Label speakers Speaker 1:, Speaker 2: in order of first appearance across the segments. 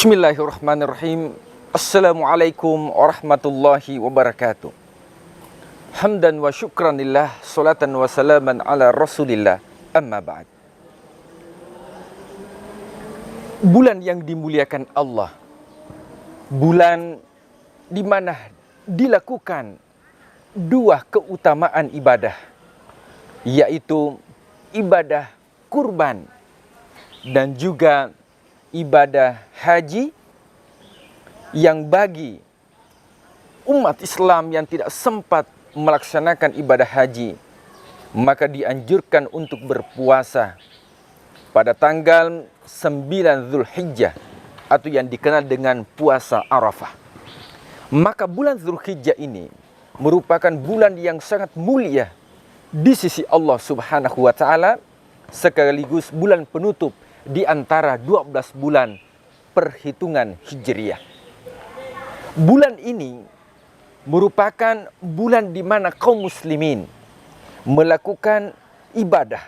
Speaker 1: Bismillahirrahmanirrahim. Assalamualaikum warahmatullahi wabarakatuh. Hamdan wa syukranillah, salatan wa salaman ala rasulillah, amma ba'd. Bulan yang dimuliakan Allah, bulan di mana dilakukan dua keutamaan ibadah, yaitu ibadah kurban dan juga ibadah haji, yang bagi umat Islam yang tidak sempat melaksanakan ibadah haji, maka dianjurkan untuk berpuasa pada tanggal 9 Zulhijjah atau yang dikenal dengan puasa Arafah. Maka bulan Zulhijjah ini merupakan bulan yang sangat mulia di sisi Allah Subhanahu wa taala, sekaligus bulan penutup di antara 12 bulan perhitungan Hijriyah. Bulan ini merupakan bulan di mana kaum muslimin melakukan ibadah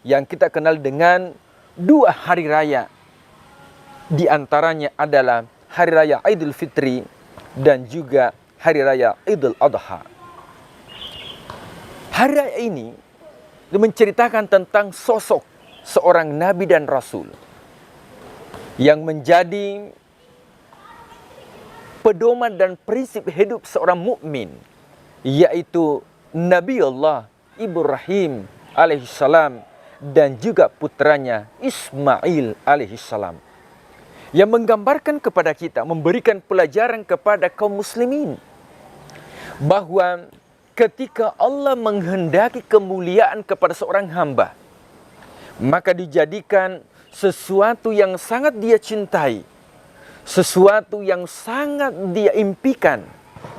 Speaker 1: yang kita kenal dengan dua hari raya. Di antaranya adalah hari raya Idul Fitri dan juga hari raya Idul Adha. Hari raya ini menceritakan tentang sosok seorang nabi dan rasul yang menjadi pedoman dan prinsip hidup seorang mukmin, yaitu Nabi Allah Ibrahim alaihissalam dan juga putranya Ismail alaihissalam, yang menggambarkan kepada kita, memberikan pelajaran kepada kaum muslimin bahwa ketika Allah menghendaki kemuliaan kepada seorang hamba, maka dijadikan sesuatu yang sangat dia cintai, sesuatu yang sangat dia impikan,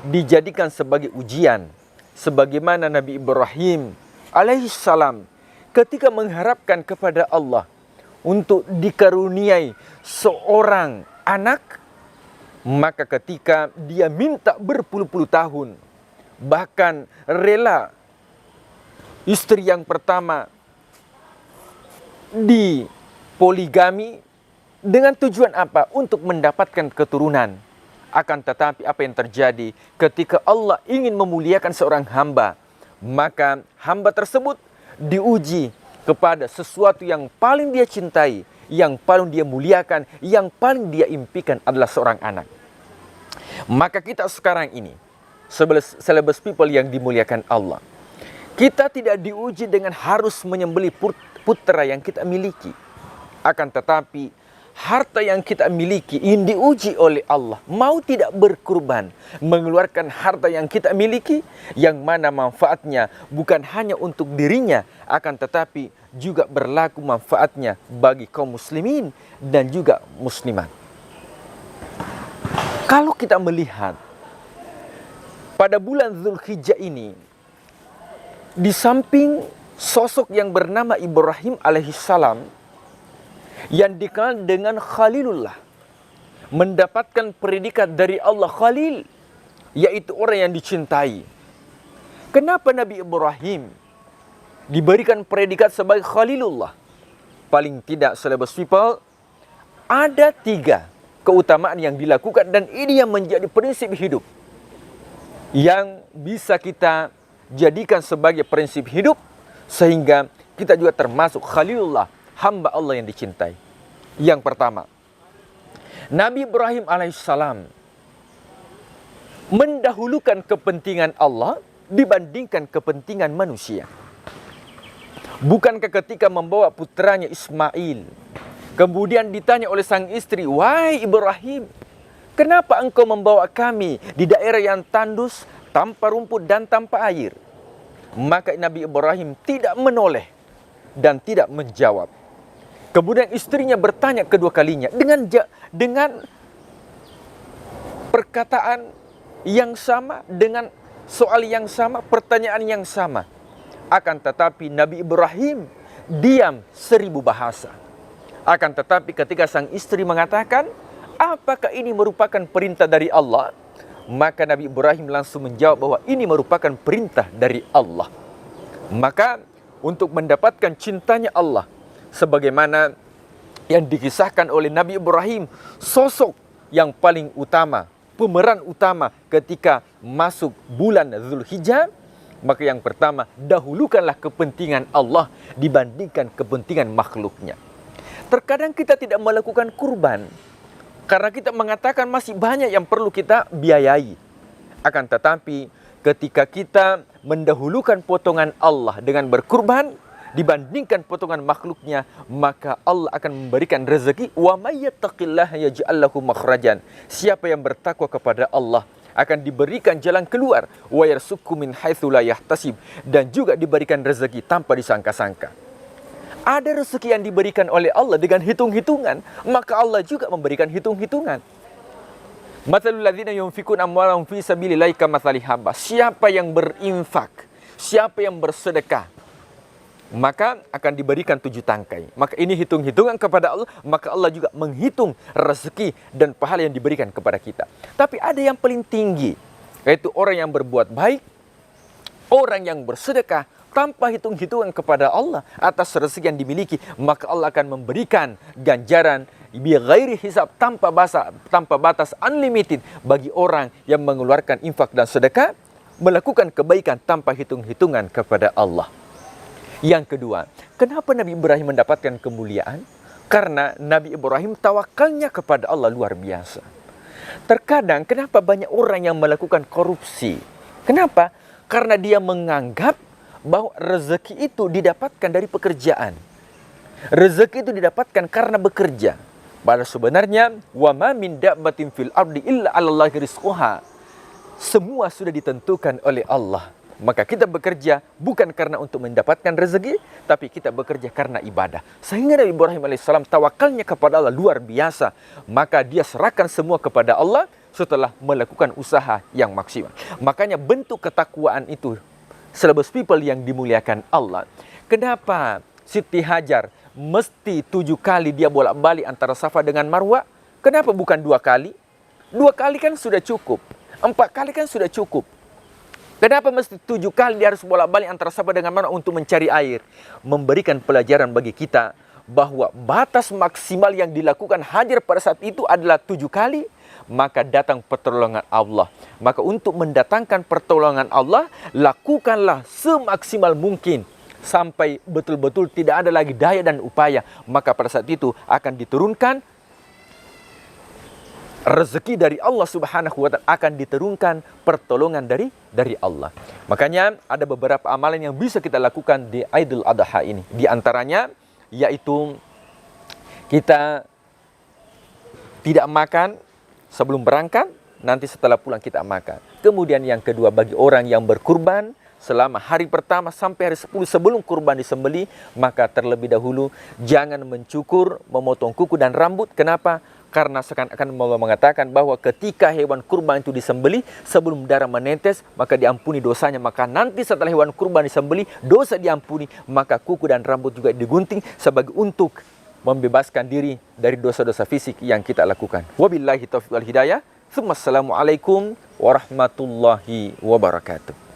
Speaker 1: dijadikan sebagai ujian. Sebagaimana Nabi Ibrahim alaihissalam ketika mengharapkan kepada Allah untuk dikaruniai seorang anak, maka ketika dia minta berpuluh-puluh tahun, bahkan rela istri yang pertama di poligami dengan tujuan apa? Untuk mendapatkan keturunan. Akan tetapi apa yang terjadi ketika Allah ingin memuliakan seorang hamba, maka hamba tersebut diuji kepada sesuatu yang paling dia cintai, yang paling dia muliakan, yang paling dia impikan adalah seorang anak. Maka kita sekarang ini selebes people yang dimuliakan Allah, kita tidak diuji dengan harus menyembelih putra yang kita miliki. Akan tetapi harta yang kita miliki ini diuji oleh Allah, mau tidak berkurban mengeluarkan harta yang kita miliki, yang mana manfaatnya bukan hanya untuk dirinya, akan tetapi juga berlaku manfaatnya bagi kaum muslimin dan juga muslimat. Kalau kita melihat pada bulan Zulhijjah ini, di samping sosok yang bernama Ibrahim alaihissalam yang dikenal dengan Khalilullah, mendapatkan predikat dari Allah Khalil, yaitu orang yang dicintai. Kenapa Nabi Ibrahim diberikan predikat sebagai Khalilullah? Paling tidak selebes people, ada 3 keutamaan yang dilakukan, dan ini yang menjadi prinsip hidup yang bisa kita jadikan sebagai prinsip hidup, sehingga kita juga termasuk Khalilullah, hamba Allah yang dicintai. Yang pertama, Nabi Ibrahim alaihissalam mendahulukan kepentingan Allah dibandingkan kepentingan manusia. Bukankah ketika membawa putranya Ismail, kemudian ditanya oleh sang istri, "Wahai Ibrahim, kenapa engkau membawa kami di daerah yang tandus, tanpa rumput dan tanpa air?" Maka Nabi Ibrahim tidak menoleh dan tidak menjawab. Kemudian istrinya bertanya kedua kalinya dengan perkataan yang sama, dengan soal yang sama, pertanyaan yang sama. Akan tetapi Nabi Ibrahim diam 1000 bahasa. Akan tetapi ketika sang istri mengatakan, "Apakah ini merupakan perintah dari Allah?" Maka Nabi Ibrahim langsung menjawab bahwa ini merupakan perintah dari Allah. Maka untuk mendapatkan cintanya Allah, sebagaimana yang dikisahkan oleh Nabi Ibrahim, sosok yang paling utama, pemeran utama ketika masuk bulan Zulhijjah, maka yang pertama, dahulukanlah kepentingan Allah dibandingkan kepentingan makhluknya. Terkadang kita tidak melakukan kurban karena kita mengatakan masih banyak yang perlu kita biayai. Akan tetapi ketika kita mendahulukan potongan Allah dengan berkurban dibandingkan potongan makhluknya, maka Allah akan memberikan rezeki. Wa may yattaqillaha yaj'al lahu makhrajan. Siapa yang bertakwa kepada Allah akan diberikan jalan keluar. Wa yarzuqhu min haitsu la yahtasib, dan juga diberikan rezeki tanpa disangka-sangka. Ada rezeki yang diberikan oleh Allah dengan hitung-hitungan, maka Allah juga memberikan hitung-hitungan. Matsalul ladzina yunfikuna amwalahum fi sabilillahi kamatsali habba. Siapa yang berinfak, siapa yang bersedekah, maka akan diberikan 7 tangkai. Maka ini hitung-hitungan kepada Allah, maka Allah juga menghitung rezeki dan pahala yang diberikan kepada kita. Tapi ada yang paling tinggi, yaitu orang yang berbuat baik, orang yang bersedekah tanpa hitung-hitungan kepada Allah atas rezeki yang dimiliki, maka Allah akan memberikan ganjaran bi ghairi hisab, tanpa batas, unlimited bagi orang yang mengeluarkan infak dan sedekah, melakukan kebaikan tanpa hitung-hitungan kepada Allah. Yang kedua, kenapa Nabi Ibrahim mendapatkan kemuliaan? Karena Nabi Ibrahim tawakalnya kepada Allah luar biasa. Terkadang kenapa banyak orang yang melakukan korupsi? Kenapa? Karena dia menganggap bahwa rezeki itu didapatkan dari pekerjaan. Rezeki itu didapatkan karena bekerja. Padahal sebenarnya wa ma min dabbatin fil ardi illa 'alallahi rizquha. Semua sudah ditentukan oleh Allah. Maka kita bekerja bukan karena untuk mendapatkan rezeki, tapi kita bekerja karena ibadah. Sehingga Nabi Ibrahim AS tawakalnya kepada Allah luar biasa. Maka dia serahkan semua kepada Allah setelah melakukan usaha yang maksimal. Makanya bentuk ketakwaan itu, selebes people yang dimuliakan Allah. Kenapa Siti Hajar mesti 7 kali dia bolak-balik antara Safa dengan Marwa? Kenapa bukan 2 kali? 2 kali kan sudah cukup. 4 kali kan sudah cukup. Kenapa mesti 7 kali dia harus bolak-balik antara Safa dengan Marwa untuk mencari air? Memberikan pelajaran bagi kita bahwa batas maksimal yang dilakukan Hajar pada saat itu adalah 7 kali. Maka datang pertolongan Allah. Maka untuk mendatangkan pertolongan Allah, lakukanlah semaksimal mungkin sampai betul-betul tidak ada lagi daya dan upaya. Maka pada saat itu akan diturunkan rezeki dari Allah Subhanahu wa ta'ala, akan diturunkan pertolongan dari Allah. Makanya ada beberapa amalan yang bisa kita lakukan di Idul Adha ini. Di antaranya yaitu kita tidak makan sebelum berangkat, nanti setelah pulang kita makan. Kemudian yang kedua, bagi orang yang berkurban selama hari pertama sampai hari 10 sebelum kurban disembelih, maka terlebih dahulu jangan mencukur, memotong kuku dan rambut. Kenapa? Karena seakan-akan Allah mengatakan bahwa ketika hewan kurban itu disembelih, sebelum darah menetes, maka diampuni dosanya. Maka nanti setelah hewan kurban disembelih, dosa diampuni, maka kuku dan rambut juga digunting sebagai untuk membebaskan diri dari dosa-dosa fisik yang kita lakukan. Wabillahi taufiq wal hidayah. Assalamualaikum warahmatullahi wabarakatuh.